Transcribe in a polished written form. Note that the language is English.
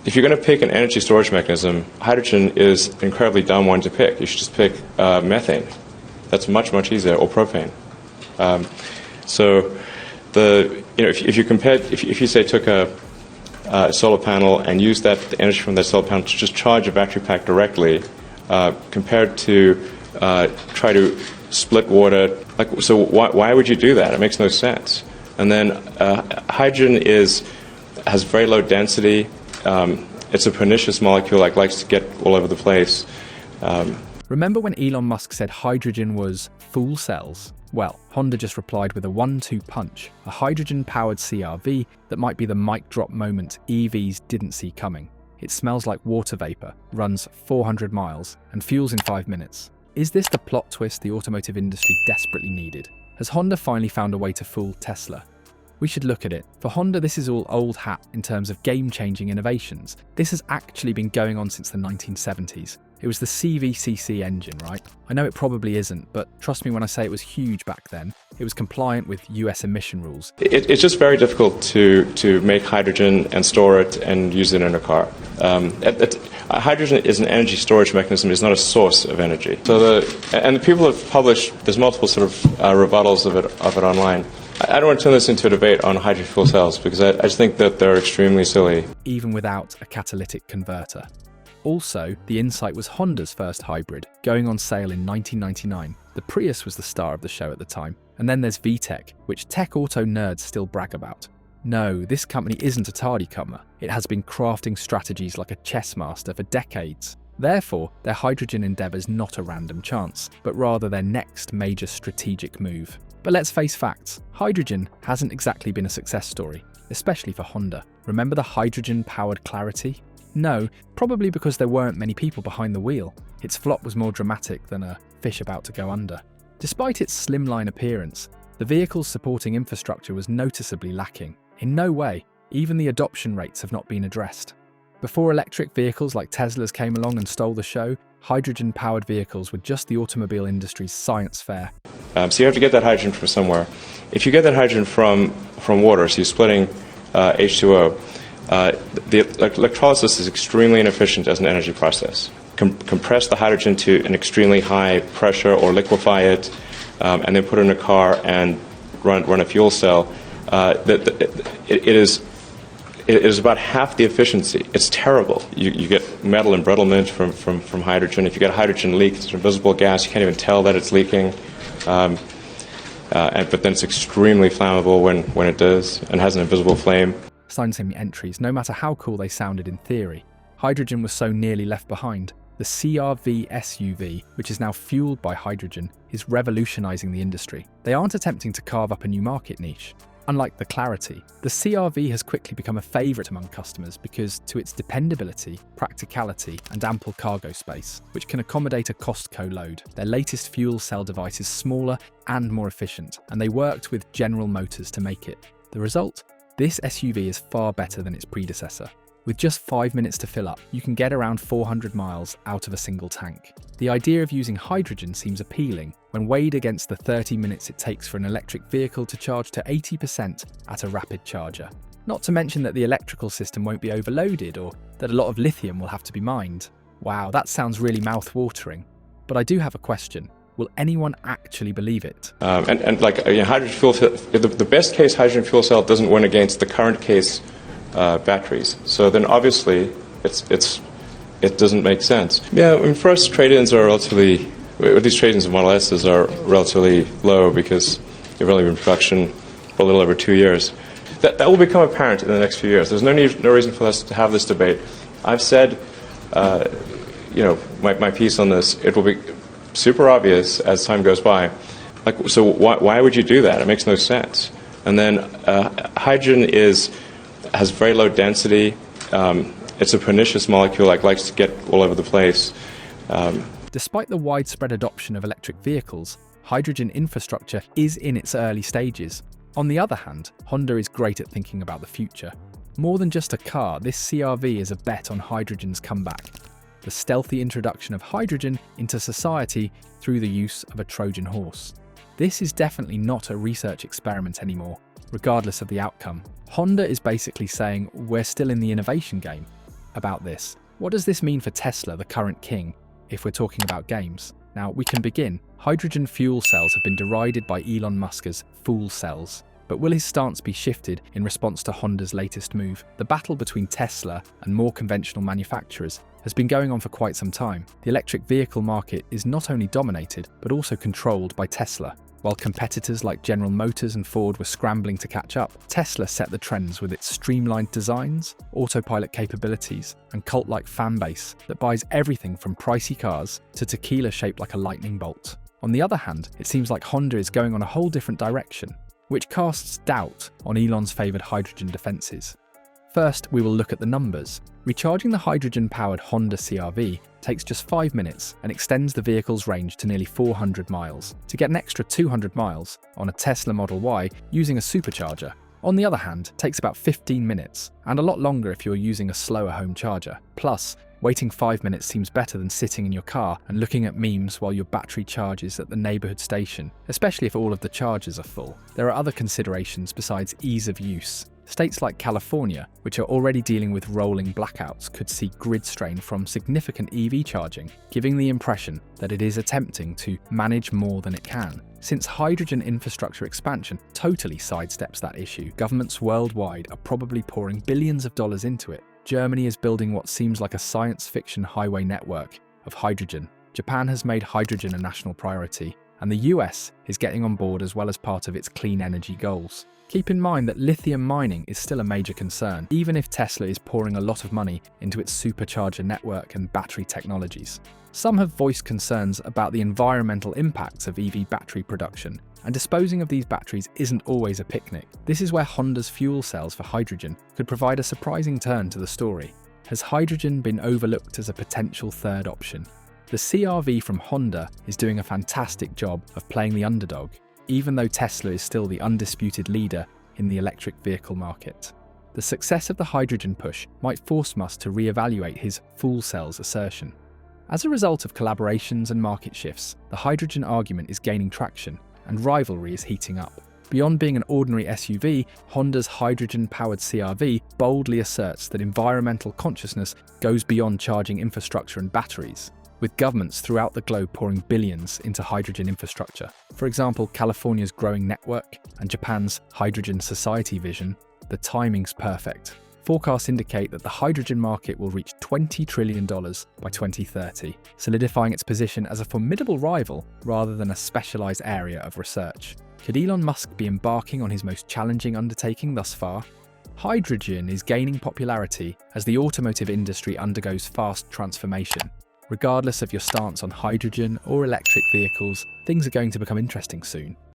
if you're going to pick an energy storage mechanism, hydrogen is an incredibly dumb one to pick. You should just pick methane. That's much, much easier, or propane. If you say took a solar panel and used the energy from that solar panel to just charge a battery pack directly, compared to try to split water, why would you do that? It makes no sense. And then hydrogen has very low density. It's a pernicious molecule, likes to get all over the place. Remember when Elon Musk said hydrogen was full cells? Well, Honda just replied with a 1-2 punch, a hydrogen-powered CR-V that might be the mic drop moment EVs didn't see coming. It smells like water vapour, runs 400 miles, and fuels in 5 minutes. Is this the plot twist the automotive industry desperately needed? Has Honda finally found a way to fool Tesla? We should look at it. For Honda, this is all old hat in terms of game-changing innovations. This has actually been going on since the 1970s. It was the CVCC engine, right? I know it probably isn't, but trust me when I say it was huge back then. It was compliant with US emission rules. It's just very difficult to make hydrogen and store it and use it in a car. Hydrogen is an energy storage mechanism. It's not a source of energy. The people have published. There's multiple sort of rebuttals of it online. I don't want to turn this into a debate on hydrogen fuel cells because I just think that they're extremely silly. Even without a catalytic converter. Also, the Insight was Honda's first hybrid, going on sale in 1999. The Prius was the star of the show at the time. And then there's VTEC, which tech auto nerds still brag about. No, this company isn't a tardycomer. It has been crafting strategies like a chess master for decades. Therefore, their hydrogen endeavour's not a random chance, but rather their next major strategic move. But let's face facts, hydrogen hasn't exactly been a success story, especially for Honda. Remember the hydrogen-powered Clarity? No, probably because there weren't many people behind the wheel. Its flop was more dramatic than a fish about to go under. Despite its slimline appearance, the vehicle's supporting infrastructure was noticeably lacking. In no way, even the adoption rates have not been addressed. Before electric vehicles like Tesla's came along and stole the show, hydrogen-powered vehicles were just the automobile industry's science fair. So you have to get that hydrogen from somewhere. If you get that hydrogen from water, so you're splitting H2O, the electrolysis is extremely inefficient as an energy process. Compress the hydrogen to an extremely high pressure or liquefy it, and then put it in a car and run a fuel cell. It is about half the efficiency. It's terrible. You get metal embrittlement from hydrogen. If you get a hydrogen leak, it's an invisible gas. You can't even tell that it's leaking. But then it's extremely flammable when it does and has an invisible flame. Sign sent me entries, no matter how cool they sounded in theory. Hydrogen was so nearly left behind. The CR-V SUV, which is now fueled by hydrogen, is revolutionising the industry. They aren't attempting to carve up a new market niche. Unlike the Clarity, the CR-V has quickly become a favourite among customers because to its dependability, practicality and ample cargo space, which can accommodate a Costco load. Their latest fuel cell device is smaller and more efficient, and they worked with General Motors to make it. The result? This SUV is far better than its predecessor. With just 5 minutes to fill up, you can get around 400 miles out of a single tank. The idea of using hydrogen seems appealing when weighed against the 30 minutes it takes for an electric vehicle to charge to 80% at a rapid charger. Not to mention that the electrical system won't be overloaded or that a lot of lithium will have to be mined. Wow, that sounds really mouth-watering. But I do have a question. Will anyone actually believe it? Hydrogen fuel cell, the best case hydrogen fuel cell doesn't win against the current case batteries. So then obviously it doesn't make sense. Yeah, I mean, for us trade-ins are relatively, these trade-ins of Model S's are relatively low because they've only been in production for a little over 2 years. That will become apparent in the next few years. There's no reason for us to have this debate. I've said, my piece on this. It will be super obvious as time goes by. So why would you do that? It makes no sense. And then hydrogen has very low density. It's a pernicious molecule, likes to get all over the place. Despite the widespread adoption of electric vehicles, hydrogen infrastructure is in its early stages. On the other hand, Honda is great at thinking about the future. More than just a car, this CR-V is a bet on hydrogen's comeback. The stealthy introduction of hydrogen into society through the use of a Trojan horse. This is definitely not a research experiment anymore, regardless of the outcome. Honda is basically saying we're still in the innovation game. about this. What does this mean for Tesla, the current king, if we're talking about games? Now, we can begin. Hydrogen fuel cells have been derided by Elon Musk as fool cells. But will his stance be shifted in response to Honda's latest move? The battle between Tesla and more conventional manufacturers has been going on for quite some time. The electric vehicle market is not only dominated, but also controlled by Tesla. While competitors like General Motors and Ford were scrambling to catch up, Tesla set the trends with its streamlined designs, autopilot capabilities, and cult-like fan base that buys everything from pricey cars to tequila shaped like a lightning bolt. On the other hand, it seems like Honda is going on a whole different direction, which casts doubt on Elon's favoured hydrogen defences. First, we will look at the numbers. Recharging the hydrogen-powered Honda CR-V takes just 5 minutes and extends the vehicle's range to nearly 400 miles, to get an extra 200 miles on a Tesla Model Y using a supercharger. On the other hand, it takes about 15 minutes, and a lot longer if you're using a slower home charger. Plus, waiting 5 minutes seems better than sitting in your car and looking at memes while your battery charges at the neighbourhood station, especially if all of the chargers are full. There are other considerations besides ease of use. States like California, which are already dealing with rolling blackouts, could see grid strain from significant EV charging, giving the impression that it is attempting to manage more than it can. Since hydrogen infrastructure expansion totally sidesteps that issue, governments worldwide are probably pouring billions of dollars into it. Germany is building what seems like a science fiction highway network of hydrogen. Japan has made hydrogen a national priority, and the US is getting on board as well as part of its clean energy goals. Keep in mind that lithium mining is still a major concern, even if Tesla is pouring a lot of money into its supercharger network and battery technologies. Some have voiced concerns about the environmental impacts of EV battery production, and disposing of these batteries isn't always a picnic. This is where Honda's fuel cells for hydrogen could provide a surprising turn to the story. Has hydrogen been overlooked as a potential third option? The CR-V from Honda is doing a fantastic job of playing the underdog, even though Tesla is still the undisputed leader in the electric vehicle market. The success of the hydrogen push might force Musk to re-evaluate his fool cells assertion. As a result of collaborations and market shifts, the hydrogen argument is gaining traction, and rivalry is heating up. Beyond being an ordinary SUV, Honda's hydrogen-powered CR-V boldly asserts that environmental consciousness goes beyond charging infrastructure and batteries, with governments throughout the globe pouring billions into hydrogen infrastructure. For example, California's growing network and Japan's hydrogen society vision. The timing's perfect. Forecasts indicate that the hydrogen market will reach $20 trillion by 2030, solidifying its position as a formidable rival rather than a specialised area of research. Could Elon Musk be embarking on his most challenging undertaking thus far? Hydrogen is gaining popularity as the automotive industry undergoes fast transformation. Regardless of your stance on hydrogen or electric vehicles, things are going to become interesting soon.